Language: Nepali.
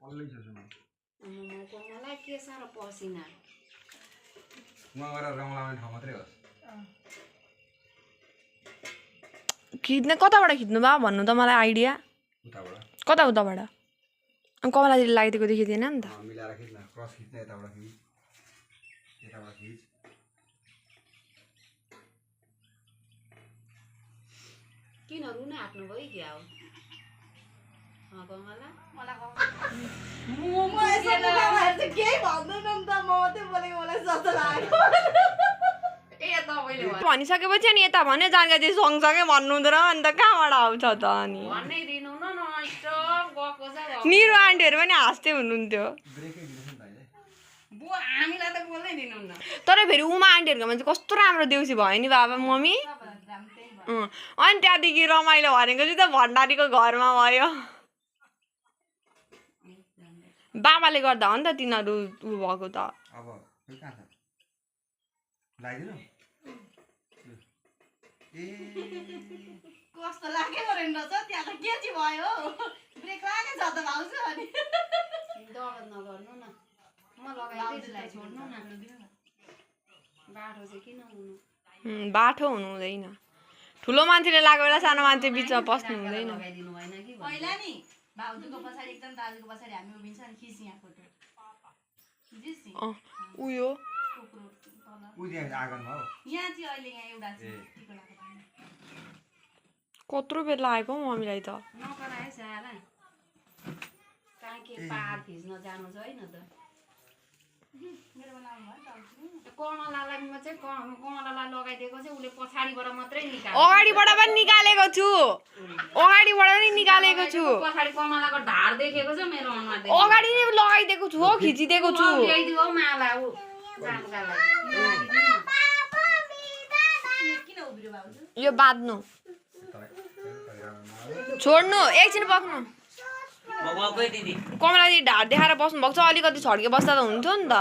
मलाई के साह्रो पसिना उहाँ गएर रङ लाउने ठाउँ मात्रै हो खिच्ने कताबाट खिच्नु बा भन्नु त मलाई आइडिया कता उताबाट अनि कमला दिदी लगाइदिएको देखिँदैन नि त मिलाएर खिच्न क्रस खिच्ने यताबाट खिच किन रुन आफ्नो भयो क्या हो कमला भनिसकेपछि अनि यता भने जानका चाहिँ सँगसँगै भन्नु हुँदैन अनि त कहाँबाट आउँछ त अनि निरो आन्टीहरू पनि हाँस्दै हुनुहुन्थ्यो तर फेरि उमा आन्टीहरूकोमा चाहिँ कस्तो राम्रो देउसी भयो नि बाबा मम्मी अनि त्यहाँदेखि रमाइलो भनेको चाहिँ त भण्डारीको घरमा भयो बाबाले गर्दा हो नि त तिनीहरू उ भएको त कस्तो लाग्यो गरेन रहेछ त्यहाँ त के चाहिँ भयो ब्रेक लागे छ त भाउजू अनि दगत नगर्नु न म लगाइदिए छोड्नु न बाटो चाहिँ किन हुनु बाठो हुनु हुँदैन ठुलो मान्छेले लागेको बेला सानो मान्छे बिचमा पस्नु हुँदैन लगाइदिनु भएन कि पहिला नि भाउजूको पछाडि एकदम दाजुको पछाडि हामी उभिन्छ अनि खिच यहाँ फोटो उयो आँगनमा हो यहाँ चाहिँ अहिले यहाँ एउटा चाहिँ टिको लगाएको कत्रो बेर लागेको मम्मीलाई त नकराए सारा कहाँ के पार खिच्न जानु छ होइन त कमलालाई म चाहिँ कमलालाई लगाइदिएको चाहिँ उसले पछाडिबाट मात्रै निकाल्यो अगाडिबाट पनि निकालेको छु अगाडिबाट पनि निकालेको छु पछाडि कमलाको ढाड देखेको छ मेरो अनुहार अगाडि नै लगाइदिएको छु हो खिचिदिएको छु ल्याइदियो माला उ जानुका लागि किन उभियो भाउजू यो बाँध्नु छोड्नु एकछिन बस्नु कमला दिदी ढाड देखाएर बस्नु भएको छ अलिकति छड्के बस्दा त हुन्थ्यो नि त